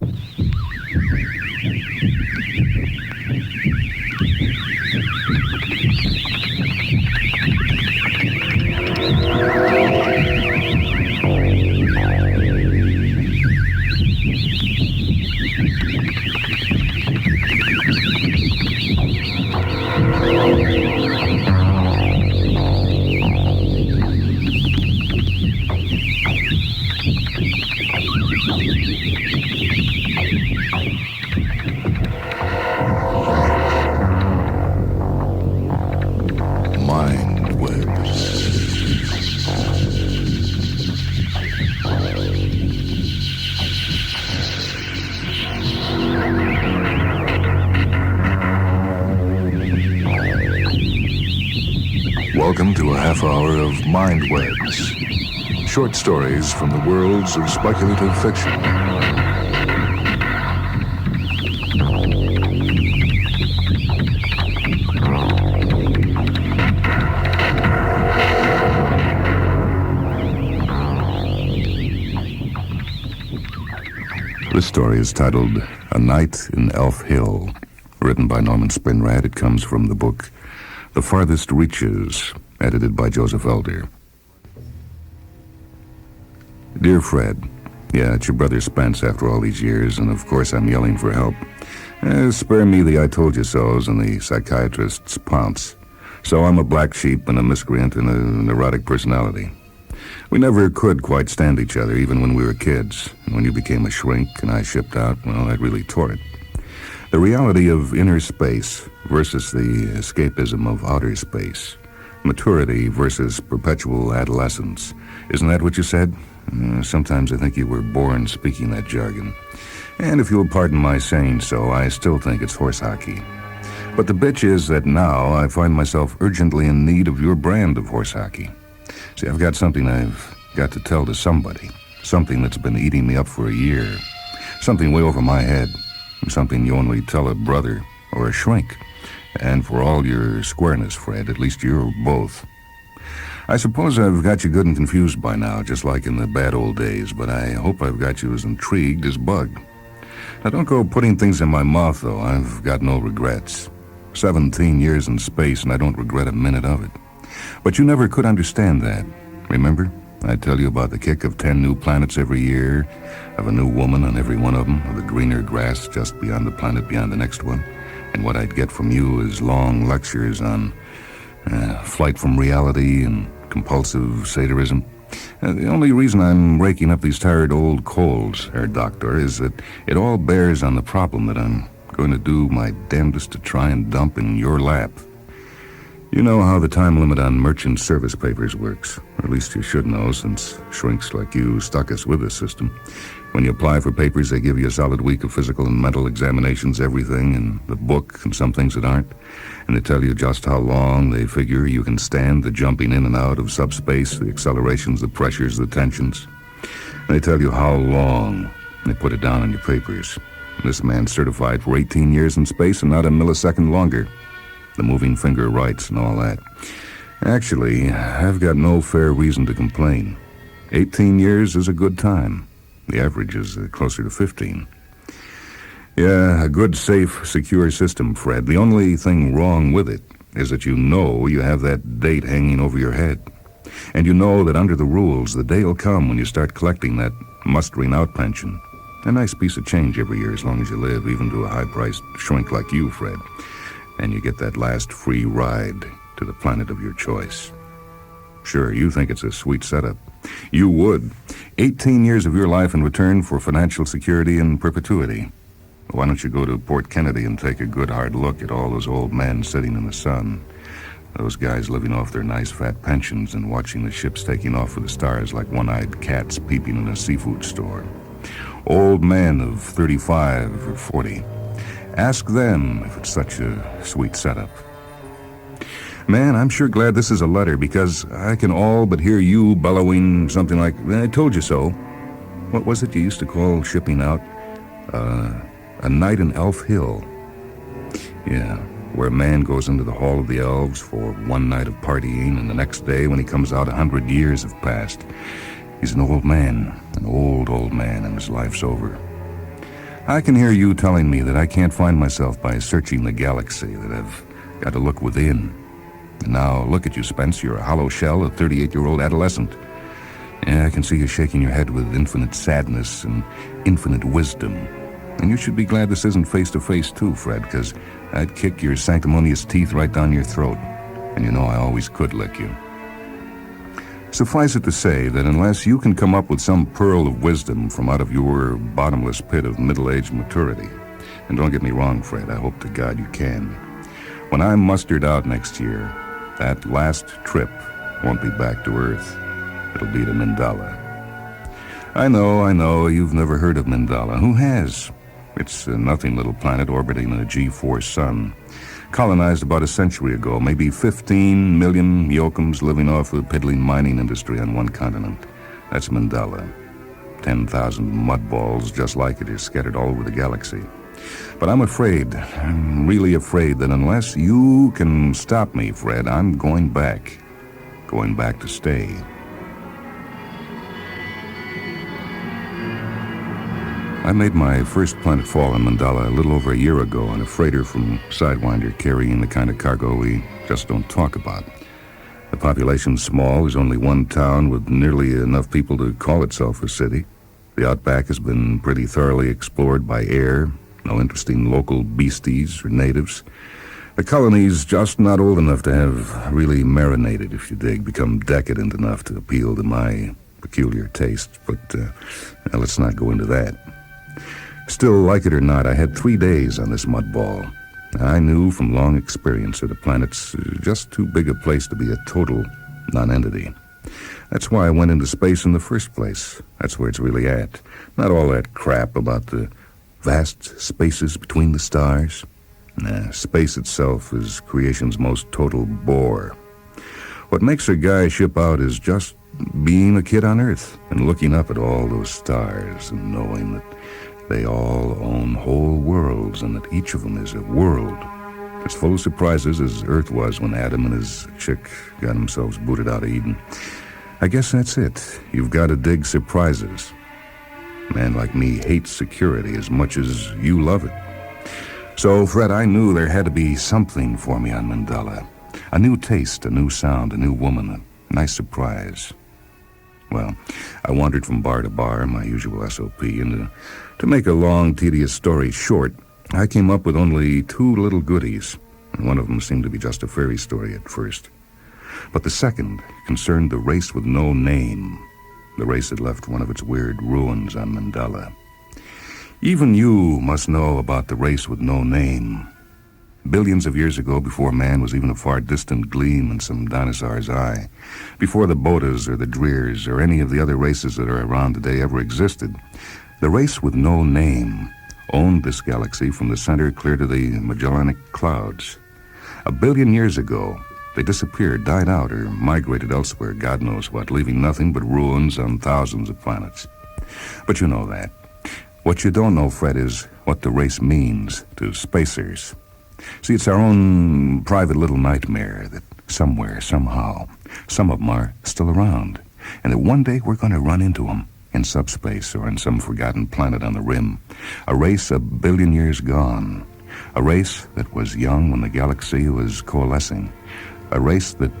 Welcome to a half hour of Mindwebs, short stories from the worlds of speculative fiction. This story is titled A Night in Elf Hill, written by Norman Spinrad. It comes from the book The Farthest Reaches, edited by Joseph Elder. Dear Fred, yeah, it's your brother Spence after all these years, and of course I'm yelling for help. Spare me the I told you so's and the psychiatrist's pounce. So I'm a black sheep and a miscreant and a neurotic personality. We never could quite stand each other, even when we were kids. And when you became a shrink and I shipped out, well, that really tore it. The reality of inner space versus the escapism of outer space. Maturity versus perpetual adolescence. Isn't that what you said? Sometimes I think you were born speaking that jargon. And if you'll pardon my saying so, I still think it's horse hockey. But the bitch is that now I find myself urgently in need of your brand of horse hockey. See, I've got something I've got to tell to somebody. Something that's been eating me up for a year. Something way over my head. Something you only tell a brother or a shrink. And for all your squareness, Fred, at least you're both. I suppose I've got you good and confused by now, just like in the bad old days, but I hope I've got you as intrigued as bugged. Now, don't go putting things in my mouth, though. I've got no regrets. 17 years in space, and I don't regret a minute of it. But you never could understand that. Remember? I tell you about the kick of 10 new planets every year, of a new woman on every one of them, of the greener grass just beyond the planet beyond the next one. And what I'd get from you is long lectures on flight from reality and compulsive satyrism. The only reason I'm raking up these tired old colds, Herr Doctor, is that it all bears on the problem that I'm going to do my damnedest to try and dump in your lap. You know how the time limit on merchant service papers works. Or at least you should know, since shrinks like you stuck us with this system. When you apply for papers, they give you a solid week of physical and mental examinations, everything in the book and some things that aren't. And they tell you just how long they figure you can stand the jumping in and out of subspace, the accelerations, the pressures, the tensions. And they tell you how long. They put it down on your papers. This man's certified for 18 years in space and not a millisecond longer. The moving finger rights and all that. Actually, I've got no fair reason to complain. 18 years is a good time. The average is closer to 15. Yeah, a good, safe, secure system, Fred. The only thing wrong with it is that you know you have that date hanging over your head. And you know that under the rules, the day will come when you start collecting that mustering out pension. A nice piece of change every year as long as you live, even to a high-priced shrink like you, Fred. And you get that last free ride to the planet of your choice. Sure, you think it's a sweet setup. You would. 18 years of your life in return for financial security and perpetuity. Why don't you go to Port Kennedy and take a good hard look at all those old men sitting in the sun? Those guys living off their nice fat pensions and watching the ships taking off for the stars like one-eyed cats peeping in a seafood store. Old men of 35 or 40. Ask them if it's such a sweet setup. Man, I'm sure glad this is a letter, because I can all but hear you bellowing something like, I told you so. What was it you used to call shipping out? A night in Elf Hill. Yeah, where a man goes into the Hall of the Elves for one night of partying, and the next day when he comes out 100 years have passed. He's an old man, an old man, and his life's over. I can hear you telling me that I can't find myself by searching the galaxy, that I've got to look within. And now look at you, Spence. You're a hollow shell, a 38-year-old adolescent. Yeah, I can see you shaking your head with infinite sadness and infinite wisdom. And you should be glad this isn't face-to-face, too, Fred, because I'd kick your sanctimonious teeth right down your throat. And you know I always could lick you. Suffice it to say that unless you can come up with some pearl of wisdom from out of your bottomless pit of middle-aged maturity, and don't get me wrong, Fred, I hope to God you can, when I'm mustered out next year, that last trip won't be back to Earth. It'll be to Mandala. I know, you've never heard of Mandala. Who has? It's a nothing little planet orbiting a G4 sun. Colonized about a century ago, maybe 15 million Yokums living off the piddling mining industry on one continent. That's Mandala. 10,000 mudballs just like it are scattered all over the galaxy. But I'm really afraid that unless you can stop me, Fred, I'm going back to stay. I made my first planetfall in Mandala a little over a year ago on a freighter from Sidewinder carrying the kind of cargo we just don't talk about. The population's small. There's only one town with nearly enough people to call itself a city. The outback has been pretty thoroughly explored by air. No interesting local beasties or natives. The colony's just not old enough to have really marinated, if you dig, become decadent enough to appeal to my peculiar taste. But let's not go into that. Still, like it or not, I had 3 days on this mudball. I knew from long experience that a planet's just too big a place to be a total non-entity. That's why I went into space in the first place. That's where it's really at. Not all that crap about the vast spaces between the stars. Nah, space itself is creation's most total bore. What makes a guy ship out is just being a kid on Earth and looking up at all those stars and knowing that they all own whole worlds and that each of them is a world as full of surprises as Earth was when Adam and his chick got themselves booted out of Eden. I guess that's it. You've got to dig surprises. A man like me hates security as much as you love it. So, Fred, I knew there had to be something for me on Mandala. A new taste, a new sound, a new woman, a nice surprise. Well, I wandered from bar to bar, my usual SOP, and to make a long, tedious story short, I came up with only 2 little goodies, and one of them seemed to be just a fairy story at first. But the second concerned the race with no name, the race that left one of its weird ruins on Mandala. Even you must know about the race with no name. Billions of years ago, before man was even a far distant gleam in some dinosaur's eye, before the Bodas or the Dreers or any of the other races that are around today ever existed, the race with no name owned this galaxy from the center clear to the Magellanic Clouds. 1 billion years ago, they disappeared, died out, or migrated elsewhere, God knows what, leaving nothing but ruins on thousands of planets. But you know that. What you don't know, Fred, is what the race means to spacers. See, it's our own private little nightmare that somewhere, somehow, some of them are still around, and that one day we're going to run into them in subspace or on some forgotten planet on the rim. A race 1 billion years gone. A race that was young when the galaxy was coalescing. A race that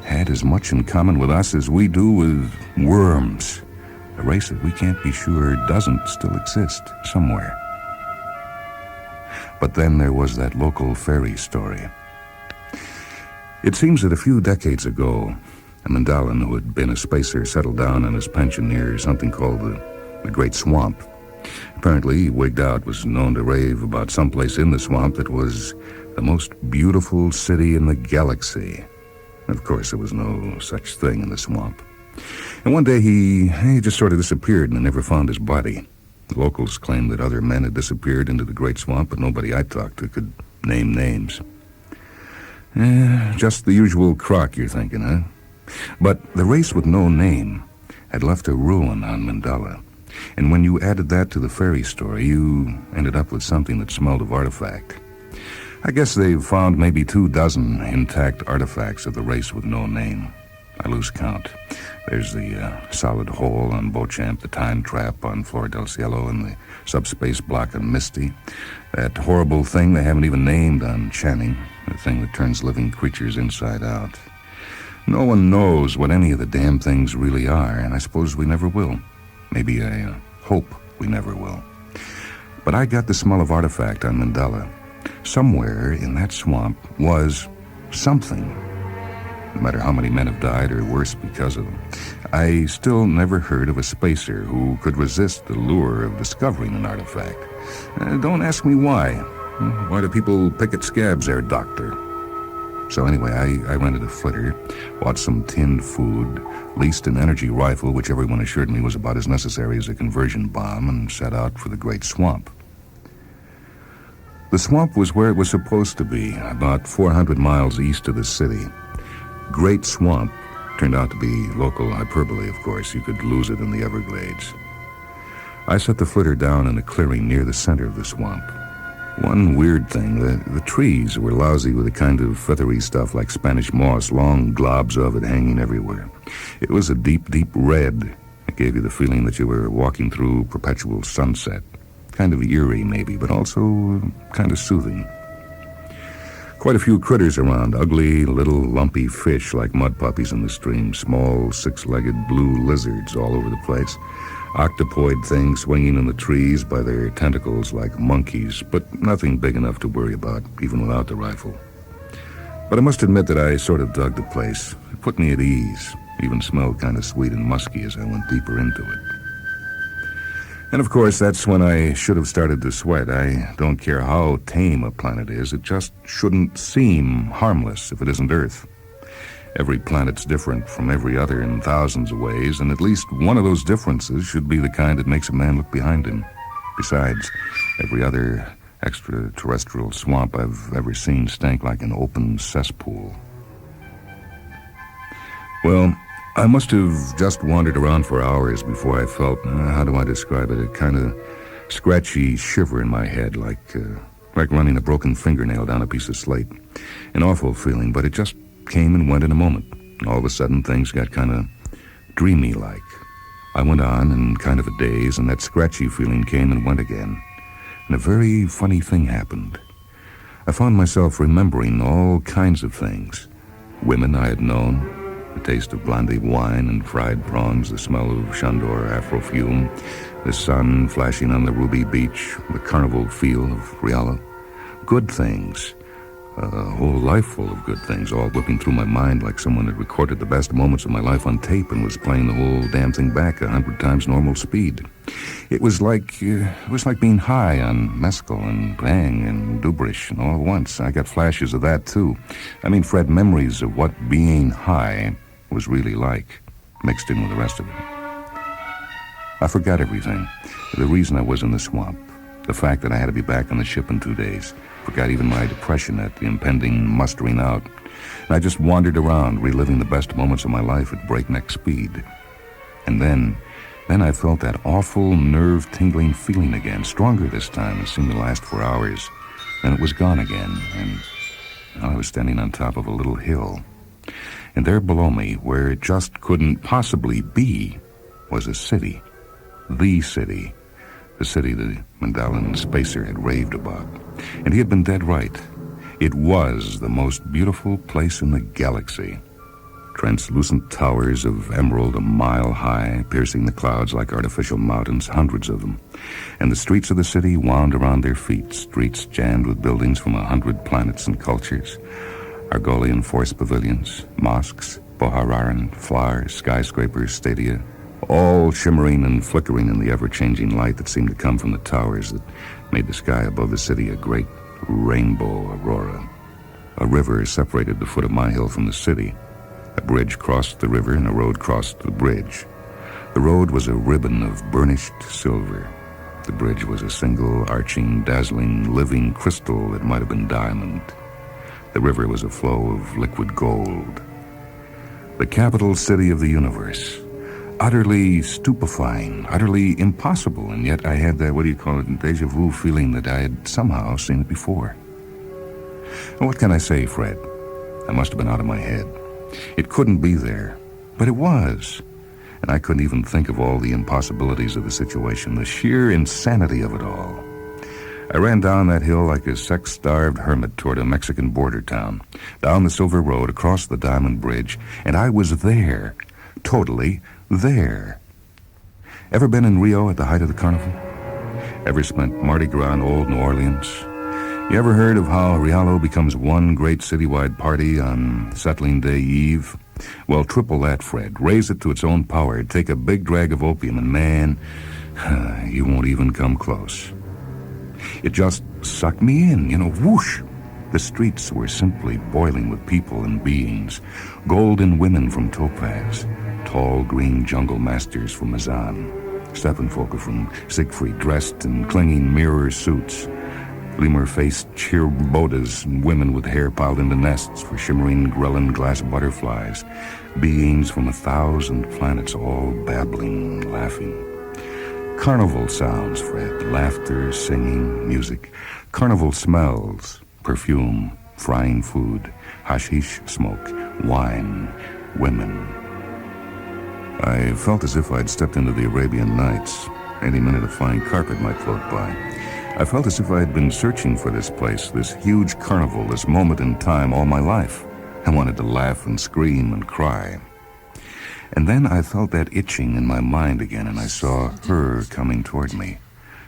had as much in common with us as we do with worms. A race that we can't be sure doesn't still exist somewhere. But then there was that local fairy story. It seems that a few decades ago, a Mandalan who had been a spacer settled down on his pension near something called the Great Swamp. Apparently, he wigged out, was known to rave about someplace in the swamp that was the most beautiful city in the galaxy. Of course, there was no such thing in the swamp. And one day he just sort of disappeared and I never found his body. The locals claimed that other men had disappeared into the Great Swamp, but nobody I talked to could name names. Just the usual crock, you're thinking, huh? But the race with no name had left a ruin on Mandala. And when you added that to the fairy story, you ended up with something that smelled of artifact. I guess they've found maybe 24 intact artifacts of the race with no name. I lose count. There's the solid hole on Beauchamp, the time trap on Flor del Cielo, and the subspace block on Misty. That horrible thing they haven't even named on Channing, the thing that turns living creatures inside out. No one knows what any of the damn things really are, and I suppose we never will. Maybe I hope we never will. But I got the smell of artifact on Mandala. Somewhere in that swamp was something. No matter how many men have died or worse because of them, I still never heard of a spacer who could resist the lure of discovering an artifact. Don't ask me why. Why do people pick at scabs there, Doctor? So anyway, I rented a flitter, bought some tinned food, leased an energy rifle, which everyone assured me was about as necessary as a conversion bomb, and set out for the Great Swamp. The swamp was where it was supposed to be, about 400 miles east of the city. Great Swamp turned out to be local hyperbole, of course. You could lose it in the Everglades. I set the flitter down in a clearing near the center of the swamp. One weird thing, the trees were lousy with a kind of feathery stuff like Spanish moss, long globs of it hanging everywhere. It was a deep, deep red. It gave you the feeling that you were walking through perpetual sunset. Kind of eerie, maybe, but also kind of soothing. Quite a few critters around, ugly, little, lumpy fish like mud puppies in the stream, small, six-legged blue lizards all over the place. Octopoid things swinging in the trees by their tentacles like monkeys, but nothing big enough to worry about, even without the rifle. But I must admit that I sort of dug the place. It put me at ease, even smelled kind of sweet and musky as I went deeper into it. And of course, that's when I should have started to sweat. I don't care how tame a planet is, it just shouldn't seem harmless if it isn't Earth. Every planet's different from every other in thousands of ways, and at least one of those differences should be the kind that makes a man look behind him. Besides, every other extraterrestrial swamp I've ever seen stank like an open cesspool. Well, I must have just wandered around for hours before I felt, how do I describe it, a kind of scratchy shiver in my head, like running a broken fingernail down a piece of slate. An awful feeling, but it just came and went in a moment. All of a sudden, things got kind of dreamy-like. I went on in kind of a daze, and that scratchy feeling came and went again. And a very funny thing happened. I found myself remembering all kinds of things. Women I had known, the taste of blondie wine and fried prawns, the smell of Chandor Afrofume, the sun flashing on the ruby beach, the carnival feel of Riala. Good things. A whole life full of good things, all whipping through my mind like someone had recorded the best moments of my life on tape and was playing the whole damn thing back 100 times normal speed. It was like being high on mescal and bang and dubrish, and all at once. I got flashes of that too. I mean, Fred, memories of what being high was really like, mixed in with the rest of it. I forgot everything. The reason I was in the swamp, the fact that I had to be back on the ship in 2 days. Forgot even my depression at the impending mustering out. And I just wandered around, reliving the best moments of my life at breakneck speed. And then I felt that awful nerve-tingling feeling again, stronger this time. It seemed to last for hours. Then it was gone again, and I was standing on top of a little hill. And there below me, where it just couldn't possibly be, was a city. The city. The city the Mandalan spacer had raved about. And he had been dead right. It was the most beautiful place in the galaxy. Translucent towers of emerald a mile high, piercing the clouds like artificial mountains, hundreds of them. And the streets of the city wound around their feet, streets jammed with buildings from 100 planets and cultures. Argolian force pavilions, mosques, Bohararan, flowers, skyscrapers, stadia, all shimmering and flickering in the ever-changing light that seemed to come from the towers that made the sky above the city a great rainbow aurora. A river separated the foot of my hill from the city. A bridge crossed the river and a road crossed the bridge. The road was a ribbon of burnished silver. The bridge was a single, arching, dazzling, living crystal that might have been diamond. The river was a flow of liquid gold. The capital city of the universe. Utterly stupefying, utterly impossible, and yet I had that, deja vu feeling that I had somehow seen it before. What can I say, Fred? I must have been out of my head. It couldn't be there, but it was. and I couldn't even think of all the impossibilities of the situation, the sheer insanity of it all. I ran down that hill like a sex-starved hermit toward a Mexican border town, down the Silver Road, across the Diamond Bridge, and I was there, totally there. Ever been in Rio at the height of the carnival? Ever spent Mardi Gras in old New Orleans? You ever heard of how Rialo becomes one great citywide party on Settling Day Eve? Well, triple that, Fred. Raise it to its own power. Take a big drag of opium, and man, you won't even come close. It just sucked me in, whoosh. The streets were simply boiling with people and beings. Golden women from Topaz, tall green jungle masters from Mazan, Steppenfolker from Siegfried dressed in clinging mirror suits, gleamer-faced cheerbodas and women with hair piled into nests for shimmering Grelin glass butterflies, beings from 1,000 planets all babbling and laughing. Carnival sounds, Fred. Laughter, singing, music. Carnival smells, perfume, frying food, hashish smoke, wine, women. I felt as if I'd stepped into the Arabian Nights. Any minute a flying carpet might float by. I felt as if I had been searching for this place, this huge carnival, this moment in time all my life. I wanted to laugh and scream and cry. And then I felt that itching in my mind again, and I saw her coming toward me,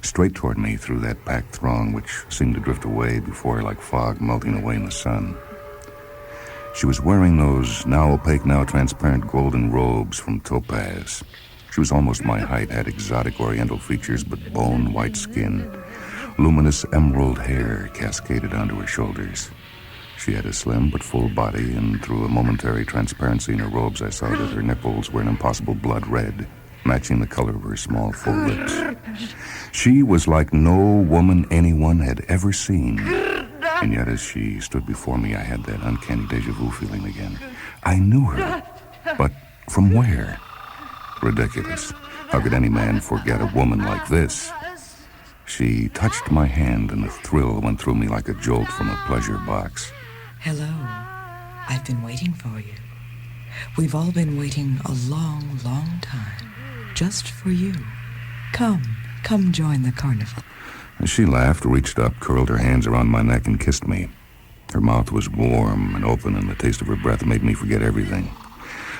straight toward me through that packed throng which seemed to drift away before like fog melting away in the sun. She was wearing those now opaque, now transparent golden robes from Topaz. She was almost my height, had exotic oriental features but bone white skin. Luminous emerald hair cascaded onto her shoulders. She had a slim but full body, and through a momentary transparency in her robes, I saw that her nipples were an impossible blood red, matching the color of her small, full lips. She was like no woman anyone had ever seen. And yet, as she stood before me, I had that uncanny déjà vu feeling again. I knew her, but from where? Ridiculous. How could any man forget a woman like this? She touched my hand, and a thrill went through me like a jolt from a pleasure box. Hello. I've been waiting for you. We've all been waiting a long, long time, just for you. Come join the carnival. She laughed, reached up, curled her hands around my neck, and kissed me. Her mouth was warm and open, and the taste of her breath made me forget everything.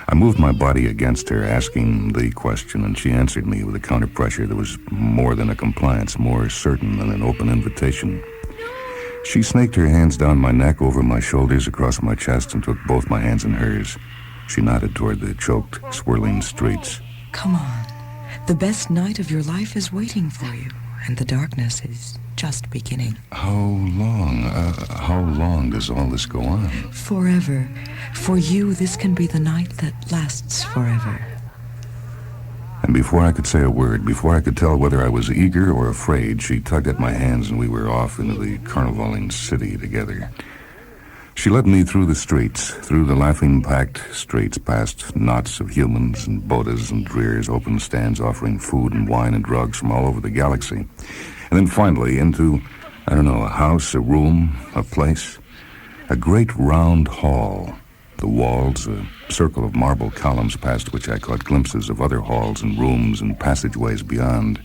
I moved my body against her, asking the question, and she answered me with a counter-pressure that was more than a compliance, more certain than an open invitation. She snaked her hands down my neck, over my shoulders, across my chest, and took both my hands in hers. She nodded toward the choked, swirling streets. Come on. The best night of your life is waiting for you, and the darkness is just beginning. How long does all this go on? Forever. For you, this can be the night that lasts forever. And before I could say a word, before I could tell whether I was eager or afraid, she tugged at my hands and we were off into the carnivaling city together. She led me through the streets, through the laughing-packed streets, past knots of humans and bodas and drears, open stands offering food and wine and drugs from all over the galaxy. And then finally into, a house, a room, a place, a great round hall. The walls, a circle of marble columns past which I caught glimpses of other halls and rooms and passageways beyond.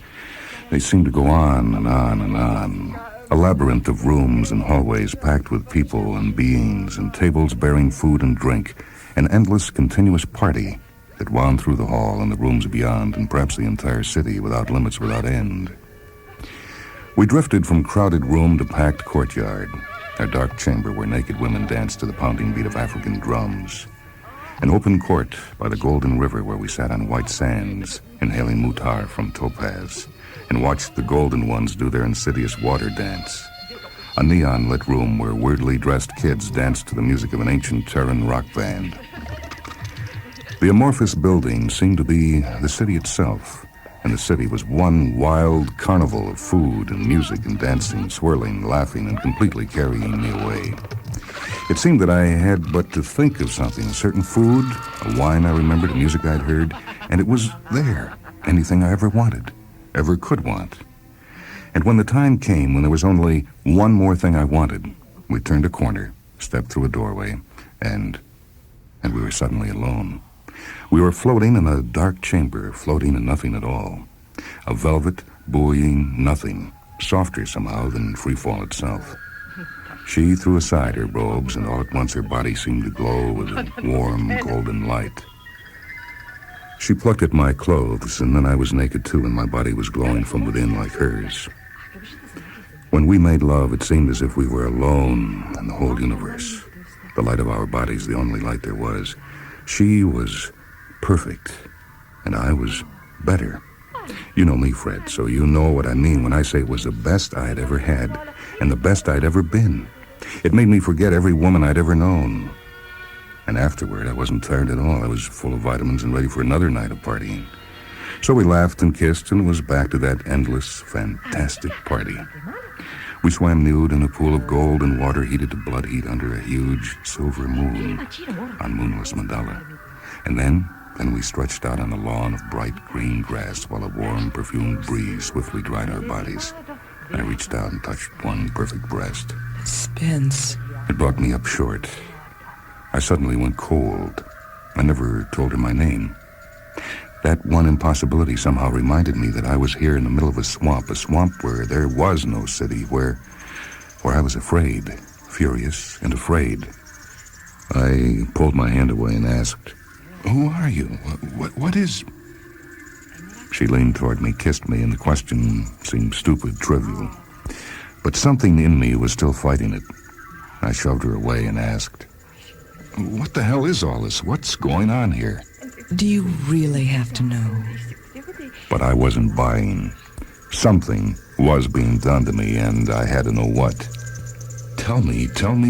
They seemed to go on and on and on. A labyrinth of rooms and hallways packed with people and beings and tables bearing food and drink. An endless, continuous party that wound through the hall and the rooms beyond and perhaps the entire city without limits, without end. We drifted from crowded room to packed courtyard. A dark chamber where naked women danced to the pounding beat of African drums. An open court by the golden river where we sat on white sands, inhaling mutar from Topaz, and watched the golden ones do their insidious water dance. A neon-lit room where weirdly dressed kids danced to the music of an ancient Terran rock band. The amorphous building seemed to be the city itself, and the city was one wild carnival of food and music and dancing, swirling, laughing, and completely carrying me away. It seemed that I had but to think of something, a certain food, a wine I remembered, a music I'd heard, and it was there, anything I ever wanted, ever could want. And when the time came when there was only one more thing I wanted, we turned a corner, stepped through a doorway, and we were suddenly alone. We were floating in a dark chamber, floating in nothing at all. A velvet, buoying nothing, softer somehow than freefall itself. She threw aside her robes, and all at once her body seemed to glow with a warm, golden light. She plucked at my clothes, and then I was naked too, and my body was glowing from within like hers. When we made love, it seemed as if we were alone in the whole universe. The light of our bodies, the only light there was. She was perfect, and I was better. You know me, Fred, so you know what I mean when I say it was the best I had ever had, and the best I'd ever been. It made me forget every woman I'd ever known. And afterward, I wasn't tired at all. I was full of vitamins and ready for another night of partying. So we laughed and kissed, and it was back to that endless, fantastic party. We swam nude in a pool of gold and water heated to blood heat under a huge silver moon on moonless Mandala. And then we stretched out on a lawn of bright green grass while a warm, perfumed breeze swiftly dried our bodies. I reached out and touched one perfect breast. Spence. It brought me up short. I suddenly went cold. I never told her my name. That one impossibility somehow reminded me that I was here in the middle of a swamp where there was no city, where I was afraid, furious and afraid. I pulled my hand away and asked, "Who are you? What is..." She leaned toward me, kissed me, and the question seemed stupid, trivial. But something in me was still fighting it. I shoved her away and asked, "What the hell is all this? What's going on here?" Do you really have to know? But I wasn't buying. Something was being done to me, and I had to know what. Tell me,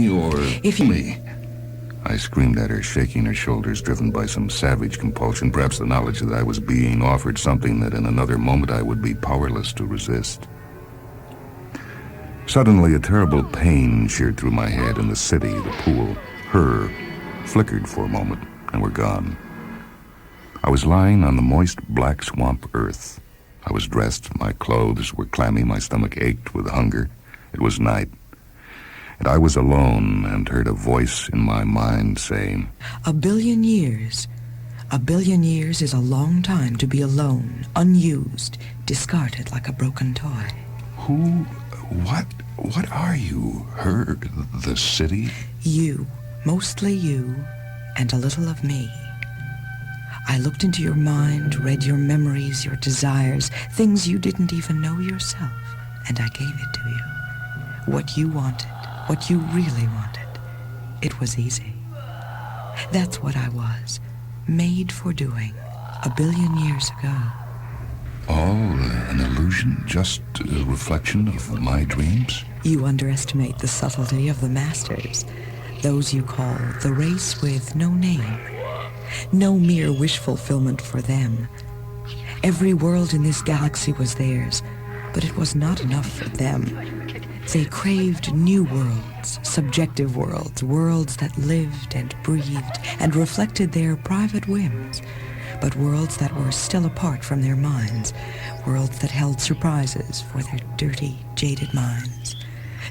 or... If you... me. I screamed at her, shaking her shoulders, driven by some savage compulsion, perhaps the knowledge that I was being offered something that in another moment I would be powerless to resist. Suddenly, a terrible pain sheared through my head, and the city, the pool, her, flickered for a moment and were gone. I was lying on the moist black swamp earth. I was dressed, my clothes were clammy, my stomach ached with hunger. It was night. And I was alone and heard a voice in my mind saying, 1,000,000,000 years. 1,000,000,000 years is a long time to be alone, unused, discarded like a broken toy. What are you? Her, the city? You, mostly you, and a little of me. I looked into your mind, read your memories, your desires, things you didn't even know yourself, and I gave it to you. What you wanted, what you really wanted. It was easy. That's what I was, made for doing, 1,000,000,000 years ago. All an illusion, just a reflection of my dreams? You underestimate the subtlety of the masters, those you call the race with no name. No mere wish fulfillment for them. Every world in this galaxy was theirs, but it was not enough for them. They craved new worlds, subjective worlds, worlds that lived and breathed and reflected their private whims, but worlds that were still apart from their minds, worlds that held surprises for their dirty, jaded minds.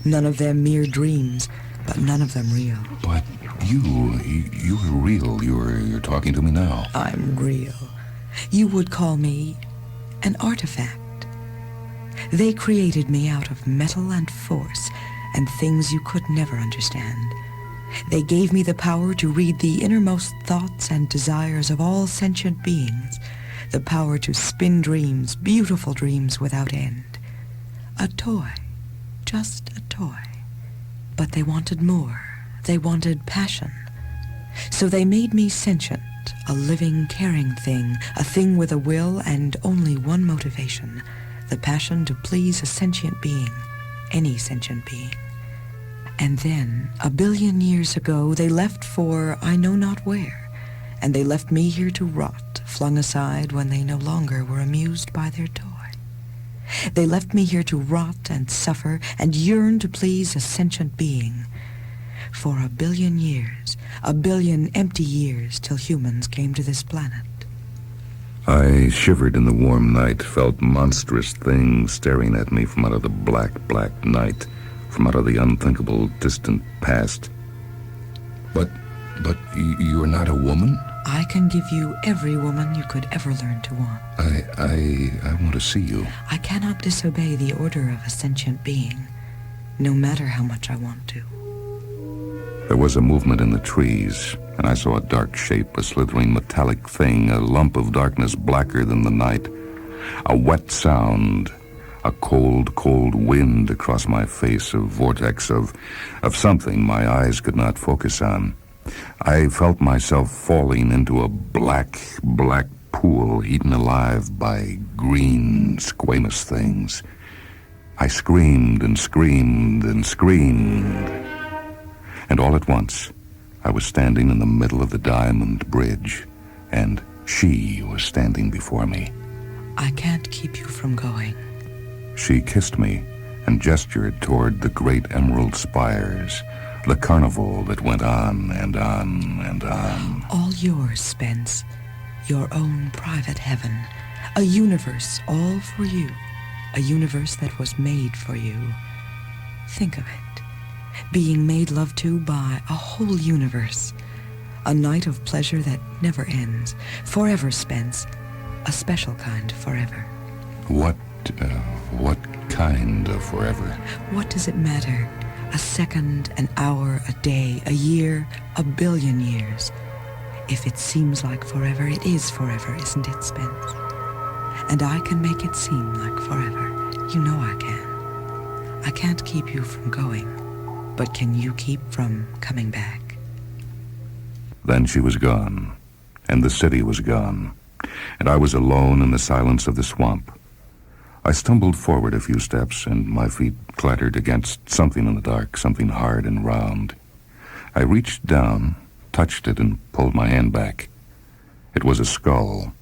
None of them mere dreams, but none of them real. But you're real. You're talking to me now. I'm real. You would call me an artifact. They created me out of metal and force and things you could never understand. They gave me the power to read the innermost thoughts and desires of all sentient beings, the power to spin dreams, beautiful dreams without end. A toy, just a toy. But they wanted more. They wanted passion. So they made me sentient, a living, caring thing, a thing with a will and only one motivation, the passion to please a sentient being, any sentient being. And then, 1,000,000,000 years ago, they left for I know not where, and they left me here to rot, flung aside when they no longer were amused by their toy. They left me here to rot and suffer and yearn to please a sentient being. For 1,000,000,000 years, 1,000,000,000 empty years till humans came to this planet. I shivered in the warm night, felt monstrous things staring at me from out of the black, black night, from out of the unthinkable, distant past. But you're not a woman? I can give you every woman you could ever learn to want. I want to see you. I cannot disobey the order of a sentient being, no matter how much I want to. There was a movement in the trees, and I saw a dark shape, a slithering metallic thing, a lump of darkness blacker than the night. A wet sound, a cold, cold wind across my face, a vortex of something my eyes could not focus on. I felt myself falling into a black, black pool eaten alive by green, squamous things. I screamed and screamed and screamed. And all at once, I was standing in the middle of the diamond bridge, and she was standing before me. I can't keep you from going. She kissed me and gestured toward the great emerald spires, the carnival that went on and on and on. All yours, Spence. Your own private heaven. A universe all for you. A universe that was made for you. Think of it. Being made love to by a whole universe. A night of pleasure that never ends. Forever, Spence. A special kind forever. What kind of forever? What does it matter? A second, an hour, a day, a year, a billion years. If it seems like forever, it is forever, isn't it, Spence? And I can make it seem like forever. You know I can. I can't keep you from going, but can you keep from coming back? Then she was gone, and the city was gone, and I was alone in the silence of the swamp. I stumbled forward a few steps, and my feet clattered against something in the dark, something hard and round. I reached down, touched it, and pulled my hand back. It was a skull,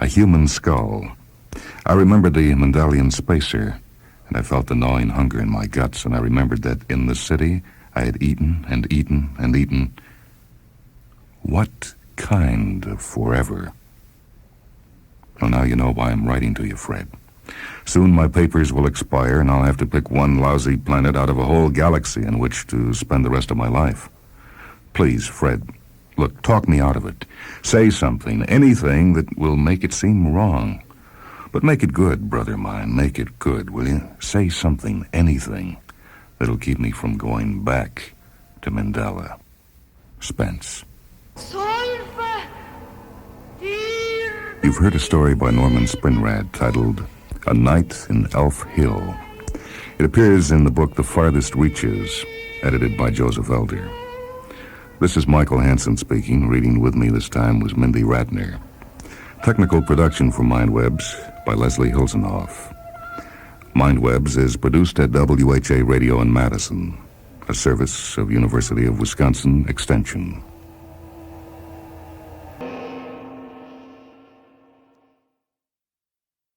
a human skull. I remembered the Mandalian spacer, and I felt the gnawing hunger in my guts, and I remembered that in the city I had eaten and eaten and eaten. What kind of forever? Well, now you know why I'm writing to you, Fred. Soon my papers will expire, and I'll have to pick one lousy planet out of a whole galaxy in which to spend the rest of my life. Please, Fred, look, talk me out of it. Say something, anything that will make it seem wrong. But make it good, brother mine, make it good, will you? Say something, anything, that'll keep me from going back to Mandala. Spence. You've heard a story by Norman Spinrad titled A Night in Elf Hill. It appears in the book The Farthest Reaches, edited by Joseph Elder. This is Michael Hanson speaking. Reading with me this time was Mindy Ratner. Technical production for Mindwebs by Leslie Hilsenhoff. Mindwebs is produced at WHA Radio in Madison, a service of University of Wisconsin Extension.